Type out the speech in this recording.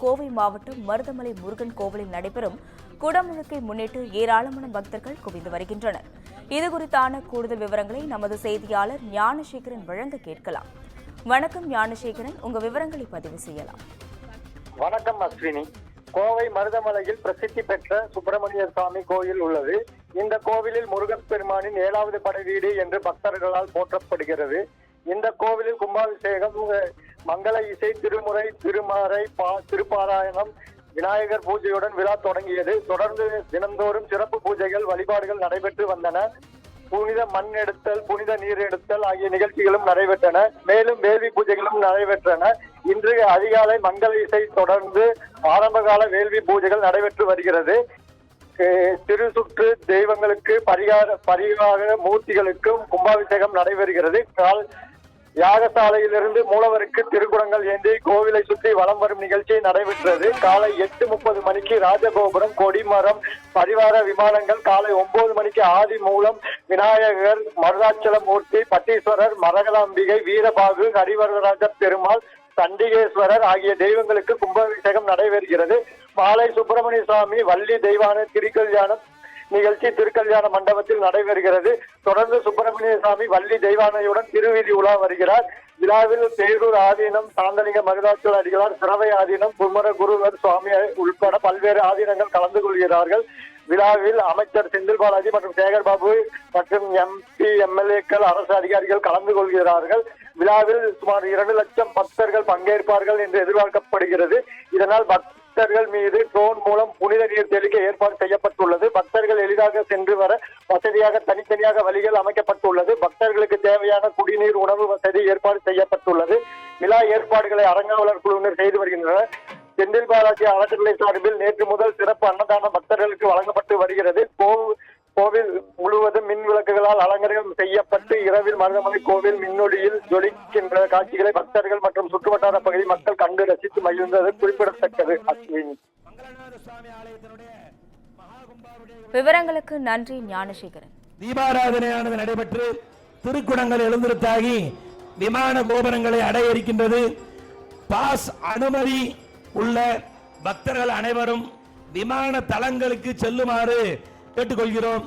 கோவை மாவட்டம் மருதமலை முருகன் கோவிலில் நடைபெறும் குடமுழுக்கை முன்னிட்டு ஏராளமான பக்தர்கள் குவிந்து வருகின்றனர். இதுகுறித்தான கூடுதல் விவரங்களை நமது செய்தியாளர் ஞானசேகரன் வழங்க கேட்கலாம். வணக்கம் ஞானசேகரன், உங்க விவரங்களை பதிவு செய்யலாம். வணக்கம் அஸ்வினி. கோவை மருதமலையில் பிரசித்தி பெற்ற சுப்பிரமணிய சுவாமி கோயில் உள்ளது. இந்த கோவிலில் முருகப் பெருமானின் 7வது படை வீடு என்று பக்தர்களால் போற்றப்படுகிறது. இந்த கோவிலில் கும்பாபிஷேகம், மங்கள இசை, திருமுறை, திருமாறை, திருப்பாராயணம், விநாயகர் பூஜையுடன் விழா தொடங்கியது. தொடர்ந்து தினந்தோறும் சிறப்பு பூஜைகள், வழிபாடுகள் நடைபெற்று வந்தன. புனித மண் எடுத்தல், புனித நீர் எடுத்தல் ஆகிய நிகழ்ச்சிகளும் நடைபெற்றன. மேலும் வேள்வி பூஜைகளும் நடைபெற்றன. இன்று அதிகாலை மங்கள இசை தொடர்ந்து ஆரம்பகால வேள்வி பூஜைகள் நடைபெற்று வருகிறது. திருசுற்று தெய்வங்களுக்கு, பரிகார மூர்த்திகளுக்கும் கும்பாபிஷேகம் நடைபெறுகிறது. யாகசாலையிலிருந்து மூலவருக்கு திருக்குடங்கள் ஏந்தி கோவிலை சுற்றி வலம் வரும் நிகழ்ச்சி நடைபெற்றது. காலை 8:30 மணிக்கு ராஜகோபுரம், கொடிமரம், பரிவார விமானங்கள், காலை 9 மணிக்கு ஆதி மூலம், விநாயகர், மருதாச்சலமூர்த்தி, பட்டீஸ்வரர், மரகலாம்பிகை, வீரபாகு, ஹரிவரதராஜ பெருமாள், சண்டிகேஸ்வரர் ஆகிய தெய்வங்களுக்கு கும்பாபிஷேகம் நடைபெறுகிறது. மாலை சுப்பிரமணிய சுவாமி வள்ளி தெய்வான திருக்கல்யாணம் நிகழ்ச்சி திருக்கல்யாண மண்டபத்தில் நடைபெறுகிறது. தொடர்ந்து சுப்பிரமணிய சுவாமி வள்ளி தெய்வானையுடன் திருவீதி உலா வருகிறார். விழாவில் பேரூர் ஆதீனம், சாந்தலிங்க மருதாச்சல அடிகளார், சிறவை ஆதீனம், குமர குருவர் சுவாமி உட்பட பல்வேறு ஆதீனங்கள் கலந்து கொள்கிறார்கள். விழாவில் அமைச்சர் செந்தில் பாலாஜி மற்றும் சேகர் பாபு மற்றும் MP, MLA-க்கள், அரசு அதிகாரிகள் கலந்து கொள்கிறார்கள். விழாவில் சுமார் 2 லட்சம் பக்தர்கள் பங்கேற்பார்கள் என்று எதிர்பார்க்கப்படுகிறது. இதனால் பக்தர்கள் மீது ட்ரோன் மூலம் புனித நீர் தெளிக்க ஏற்பாடு செய்யப்பட்டுள்ளது. பக்தர்கள் எளிதாக சென்று வர வசதியாக தனித்தனியாக வழிகள் அமைக்கப்பட்டுள்ளது. பக்தர்களுக்கு தேவையான குடிநீர், உணவு வசதி ஏற்பாடு செய்யப்பட்டுள்ளது. விழா ஏற்பாடுகளை அறங்காவலர் குழுவினர் செய்து வருகின்றனர். செந்தில் பாலாஜி அறக்கட்டளை சார்பில் நேற்று முதல் சிறப்பு அன்னதானம் பக்தர்களுக்கு வழங்கப்பட்டு வருகிறது. கோவில் முழுவதும் மின் விளக்குகளால் அலங்காரம் செய்யப்பட்டு இரவில் மருதமலை கோவில் மின்னொளியில் ஜொலிக்கின்ற காட்சிகளை பக்தர்கள் மற்றும் சுற்றுவட்டார பகுதி மக்கள் கண்டு ரசித்து மகிழ்ந்தது குறிப்பிடத்தக்கது. அஸ்வினி. விவரங்களுக்கு நன்றி ஞானசேகரன். தீபாராதனையானது நடைபெற்று திருக்குடங்கள் எழுந்திருத்தாகி விமான கோபுரங்களை அடைய இருக்கின்றது. பாஸ் அனுமதி உள்ள பக்தர்கள் அனைவரும் விமான தளங்களுக்கு செல்லுமாறு கேட்டுக்கொள்கிறோம்.